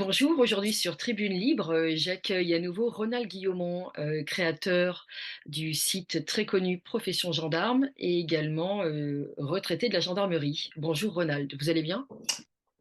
Bonjour, aujourd'hui sur Tribune Libre, j'accueille à nouveau Ronald Guillaumont, créateur du site très connu Profession Gendarme et également retraité de la gendarmerie. Bonjour Ronald, vous allez bien?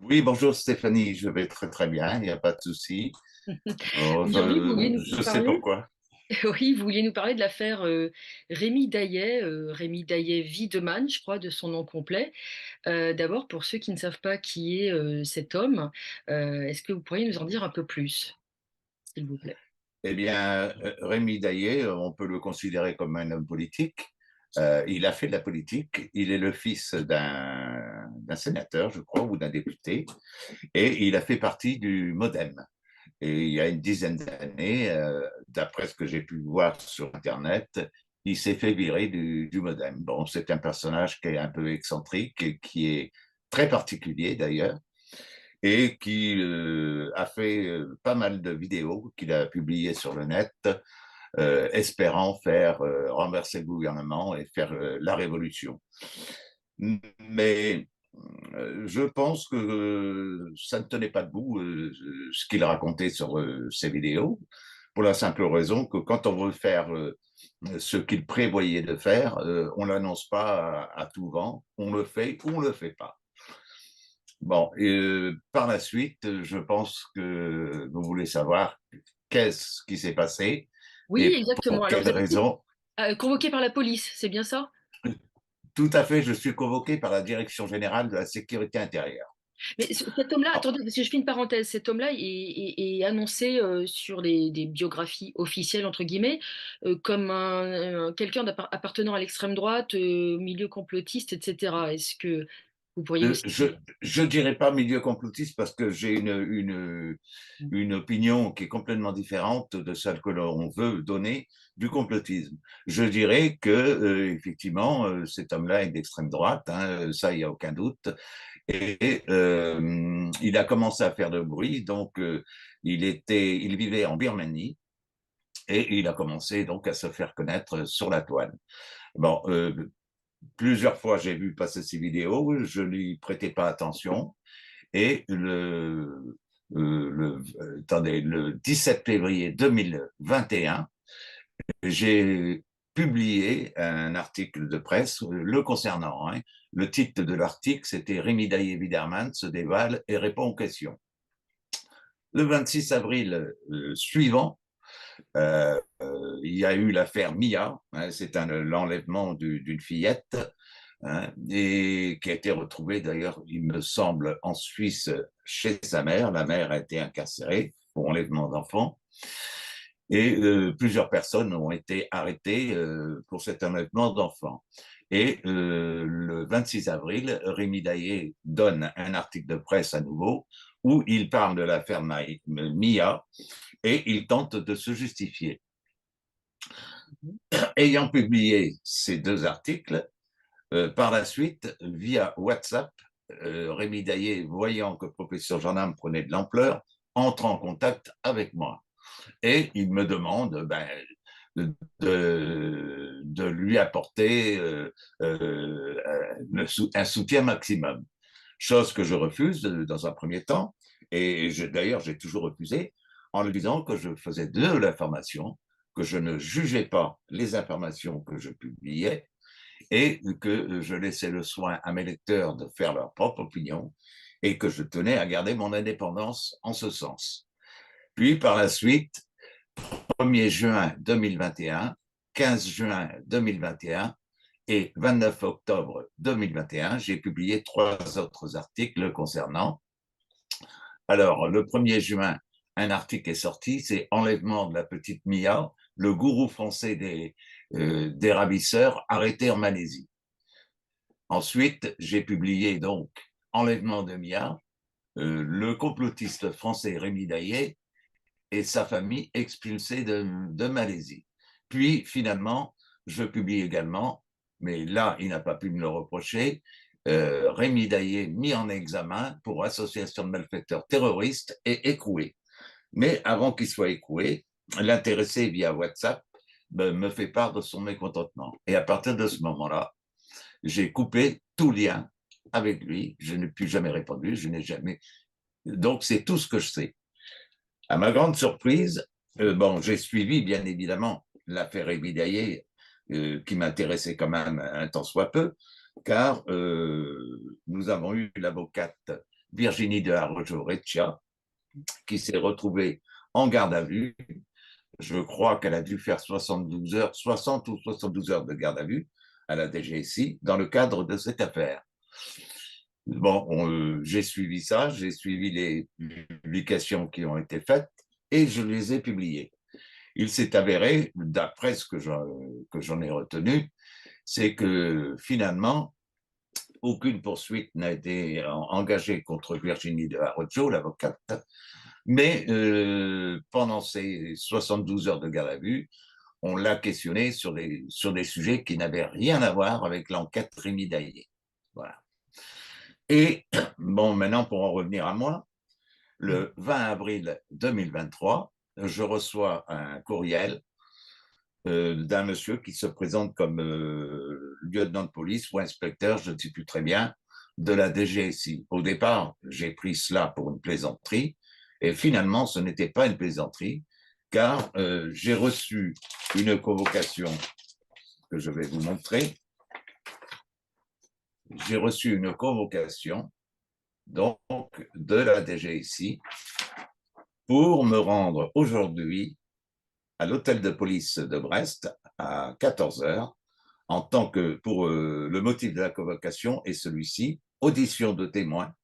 Oui, bonjour Stéphanie, je vais très très bien, il n'y a pas de souci. Aujourd'hui, vous vouliez nous Je sais parler, pourquoi. oui, vous vouliez nous parler de l'affaire Rémi Daillet Wiedemann, je crois, de son nom complet. D'abord, pour ceux qui ne savent pas qui est cet homme, est-ce que vous pourriez nous en dire un peu plus, s'il vous plaît? Eh bien, Rémi Daillé, on peut le considérer comme un homme politique. Il a fait de la politique, il est le fils d'un sénateur, je crois, ou d'un député, et il a fait partie du MoDem. Et il y a une dizaine d'années, d'après ce que j'ai pu voir sur Internet, il s'est fait virer du MoDem. Bon, c'est un personnage qui est un peu excentrique et qui est très particulier d'ailleurs, et qui a fait pas mal de vidéos qu'il a publiées sur le net, espérant faire renverser le gouvernement et faire la révolution. Mais je pense que ça ne tenait pas debout ce qu'il racontait sur ses vidéos, pour la simple raison que quand on veut faire ce qu'il prévoyait de faire, on l'annonce pas à tout vent, on le fait ou on le fait pas. Bon, et par la suite, je pense que vous voulez savoir qu'est-ce qui s'est passé Oui, et exactement. pour Alors, vous quelles avez été raisons. convoqué par la police, c'est bien ça? Tout à fait, je suis convoqué par la Direction générale de la sécurité intérieure. Mais cet homme-là, Bon, attendez, parce que je fais une parenthèse, cet homme-là est annoncé sur des biographies officielles, entre guillemets, comme quelqu'un appartenant à l'extrême droite, milieu complotiste, etc. Est-ce que vous pourriez Euh, aussi... je je dirais pas milieu complotiste parce que j'ai une opinion qui est complètement différente de celle que l'on veut donner du complotisme. Je dirais que effectivement cet homme-là est d'extrême droite, hein, ça il y a aucun doute, et il a commencé à faire de bruit, donc il vivait en Birmanie et il a commencé donc à se faire connaître sur la toile. Bon, plusieurs fois j'ai vu passer ces vidéos, je n'y prêtais pas attention. Et attendez, le 17 février 2021, j'ai publié un article de presse le concernant, hein. Le titre de l'article, c'était Rémi Daillé-Widerman se dévoile et répond aux questions. Le 26 avril suivant, il y a eu l'affaire Mia, hein, c'est l'enlèvement d'une fillette, hein, et qui a été retrouvée d'ailleurs, il me semble, en Suisse chez sa mère. La mère a été incarcérée pour enlèvement d'enfants et plusieurs personnes ont été arrêtées pour cet enlèvement d'enfants. Et le 26 avril, Rémi Daillé donne un article de presse à nouveau où il parle de l'affaire Mia et il tente de se justifier. Ayant publié ces deux articles, par la suite, via WhatsApp, Rémi Daillé, voyant que Professeur Gendarme prenait de l'ampleur, entre en contact avec moi. Et il me demande de lui apporter un soutien maximum. Chose que je refuse dans un premier temps. Et d'ailleurs, j'ai toujours refusé en lui disant que je faisais de l'information, que je ne jugeais pas les informations que je publiais et que je laissais le soin à mes lecteurs de faire leur propre opinion et que je tenais à garder mon indépendance en ce sens. Puis par la suite, 1er juin 2021, 15 juin 2021 et 29 octobre 2021, j'ai publié trois autres articles concernant. Alors, le 1er juin, un article est sorti, c'est Enlèvement de la petite Mia, le gourou français des ravisseurs arrêté en Malaisie. Ensuite, j'ai publié donc Enlèvement de Mia, le complotiste français Rémi Daillé et sa famille expulsée de Malaisie. Puis finalement, je publie également, mais là, il n'a pas pu me le reprocher, Rémi Daillé mis en examen pour association de malfaiteurs terroristes et écroué. Mais avant qu'il soit écroué, l'intéressé via WhatsApp me fait part de son mécontentement. Et à partir de ce moment-là, j'ai coupé tout lien avec lui. Je n'ai plus jamais répondu. Je n'ai jamais. Donc, c'est tout ce que je sais. À ma grande surprise, bon, j'ai suivi bien évidemment l'affaire Bidaye, qui m'intéressait quand même un tant soit peu, car nous avons eu l'avocate Virginie de Arrojo-Reccia, qui s'est retrouvée en garde à vue. Je crois qu'elle a dû faire 72 heures, 60 ou 72 heures de garde à vue à la DGSI dans le cadre de cette affaire. Bon, j'ai suivi ça, j'ai suivi les publications qui ont été faites et je les ai publiées. Il s'est avéré, d'après ce que j'en ai retenu, c'est que finalement, aucune poursuite n'a été engagée contre Virginie de Arrojo, l'avocate, mais pendant ces 72 heures de garde à vue, on l'a questionné sur des sujets qui n'avaient rien à voir avec l'enquête Rémi Daillé. Voilà. Et bon, maintenant, pour en revenir à moi, le 20 avril 2023, je reçois un courriel d'un monsieur qui se présente comme lieutenant de police ou inspecteur, je ne sais plus très bien, de la DGSI. Au départ, j'ai pris cela pour une plaisanterie, et finalement, ce n'était pas une plaisanterie, car j'ai reçu une convocation que je vais vous montrer. J'ai reçu une convocation donc de la DGSI pour me rendre aujourd'hui à l'hôtel de police de Brest à 14 heures en tant que, pour le motif de la convocation est celui-ci, audition de témoins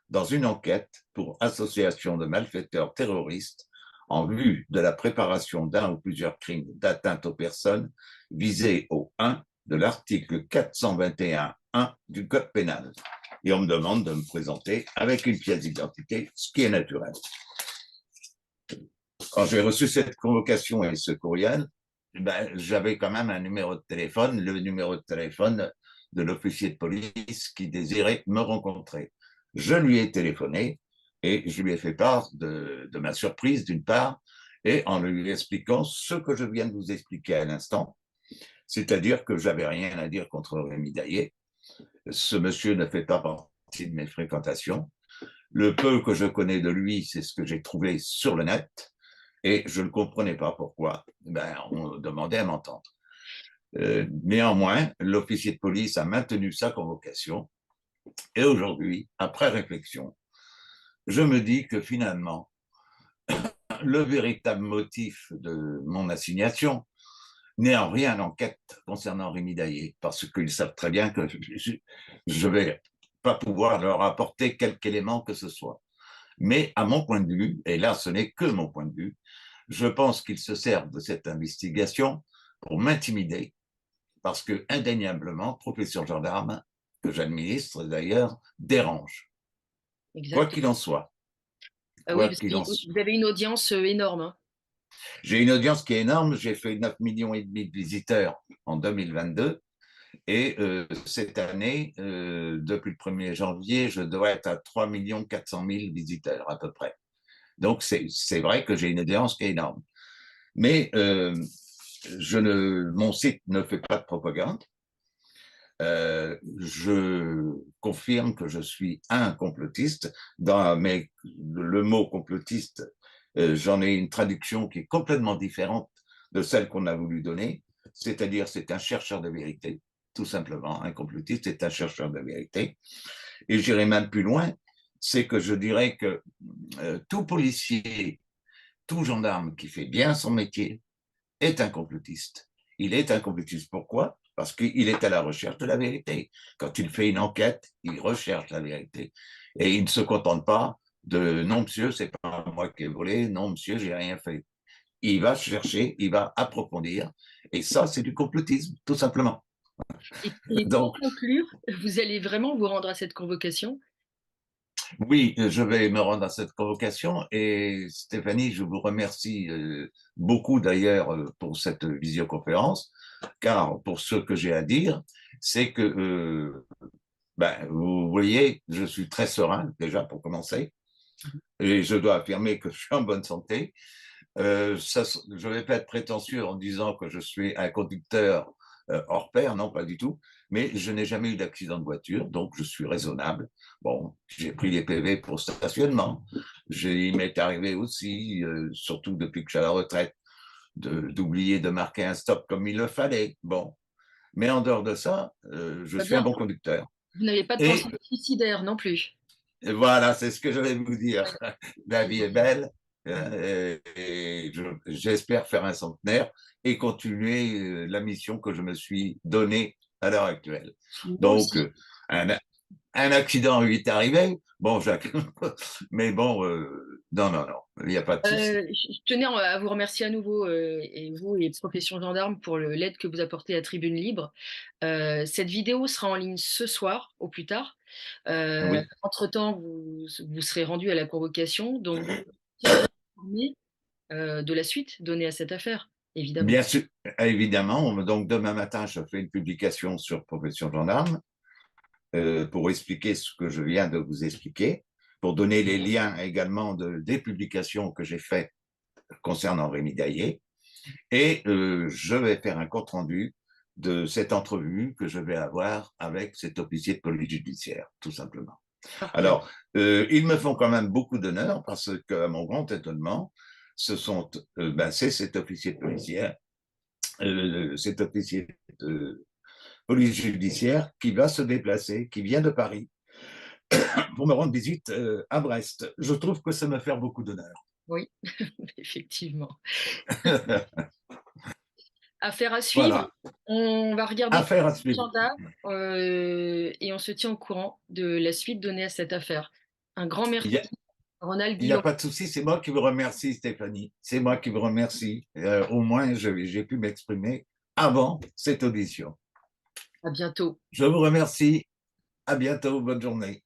dans une enquête pour association de malfaiteurs terroristes en vue de la préparation d'un ou plusieurs crimes d'atteinte aux personnes visés au 1 de l'article 421-1 du Code pénal. Et on me demande de me présenter avec une pièce d'identité, ce qui est naturel. Quand j'ai reçu cette convocation et ce courriel, ben, j'avais quand même un numéro de téléphone, le numéro de téléphone de l'officier de police qui désirait me rencontrer. Je lui ai téléphoné et je lui ai fait part de ma surprise, d'une part, et en lui expliquant ce que je viens de vous expliquer à l'instant, c'est-à-dire que j'avais rien à dire contre Rémi Daillé. Ce monsieur ne fait pas partie de mes fréquentations. Le peu que je connais de lui, c'est ce que j'ai trouvé sur le net. Et je ne comprenais pas pourquoi. Ben, on demandait à m'entendre. Néanmoins, l'officier de police a maintenu sa convocation. Et aujourd'hui, après réflexion, je me dis que finalement, le véritable motif de mon assignation n'est en rien l'enquête concernant Rémi Daillé, parce qu'ils savent très bien que je ne vais pas pouvoir leur apporter quelque élément que ce soit. Mais à mon point de vue, et là ce n'est que mon point de vue, je pense qu'ils se servent de cette investigation pour m'intimider, parce que indéniablement, profession gendarme, que j'administre d'ailleurs, dérange. Quoi qu'il Exactement. en soit, Ah oui, quoi parce qu'il en que soit. vous avez une audience énorme, hein. J'ai une audience qui est énorme, j'ai fait 9,5 millions de visiteurs en 2022, et cette année, depuis le 1er janvier, je dois être à 3 400 000 visiteurs à peu près. Donc c'est vrai que j'ai une audience qui est énorme. Mais mon site ne fait pas de propagande. Je confirme que je suis un complotiste. Le mot complotiste, j'en ai une traduction qui est complètement différente de celle qu'on a voulu donner. C'est-à-dire, c'est un chercheur de vérité, tout simplement. Un complotiste est un chercheur de vérité. Et j'irai même plus loin, c'est que je dirais que tout policier, tout gendarme qui fait bien son métier, est un complotiste. Il est un complotiste. Pourquoi? Parce qu'il est à la recherche de la vérité. Quand il fait une enquête, il recherche la vérité. Et il ne se contente pas de non, monsieur, c'est pas moi qui ai volé, non, monsieur, j'ai rien fait. Il va chercher, il va approfondir. Et ça, c'est du complotisme, tout simplement. Et pour Donc, conclure, vous allez vraiment vous rendre à cette convocation? oui, je vais me rendre à cette convocation et Stéphanie, je vous remercie beaucoup d'ailleurs pour cette visioconférence, car pour ce que j'ai à dire, c'est que ben, vous voyez, je suis très serein déjà pour commencer et je dois affirmer que je suis en bonne santé. Je ne vais pas être prétentieux en disant que je suis un conducteur hors pair, non, pas du tout. Mais je n'ai jamais eu d'accident de voiture, donc je suis raisonnable. Bon, j'ai pris les PV pour stationnement. Il m'est arrivé aussi, surtout depuis que je suis à la retraite, d'oublier de marquer un stop comme il le fallait. Bon, mais en dehors de ça, je Très suis un bien. bon conducteur. Vous n'avez pas de Et pensée suicidaire non plus. voilà, c'est ce que je vais vous dire. Ouais. La vie est belle et j'espère faire un centenaire et continuer la mission que je me suis donnée à l'heure actuelle. Moi Donc, aussi. un, un accident lui est arrivé. Bon, Jacques, mais bon, non, non, non, il n'y a pas de souci. Je tenais à vous remercier à nouveau, et vous et Profession Gendarme pour l'aide que vous apportez à Tribune Libre. Cette vidéo sera en ligne ce soir, au plus tard. Oui, Entre-temps, vous serez rendu à la convocation, donc vous tiendrez informé de la suite donnée à cette affaire, évidemment. bien sûr, évidemment. Donc, demain matin, je fais une publication sur Profession Gendarme pour expliquer ce que je viens de vous expliquer, pour donner les liens également des publications que j'ai faites concernant Rémi Daillé. Et je vais faire un compte-rendu de cette entrevue que je vais avoir avec cet officier de police judiciaire, tout simplement. Parfait. Alors, ils me font quand même beaucoup d'honneur parce qu'à mon grand étonnement, c'est cet officier de policière, cet officier de police judiciaire qui va se déplacer, qui vient de Paris pour me rendre visite à Brest. Je trouve que ça me fait beaucoup d'honneur. Oui, effectivement. Affaire à suivre. Voilà, On va regarder affaire à suivre. l'agenda, et on se tient au courant de la suite donnée à cette affaire. Un grand Il merci, n'y a, Ronald il y a Guillon. pas de souci, c'est moi qui vous remercie, Stéphanie. C'est moi qui vous remercie. Au moins, j'ai pu m'exprimer avant cette audition. À bientôt. Je vous remercie. À bientôt. Bonne journée.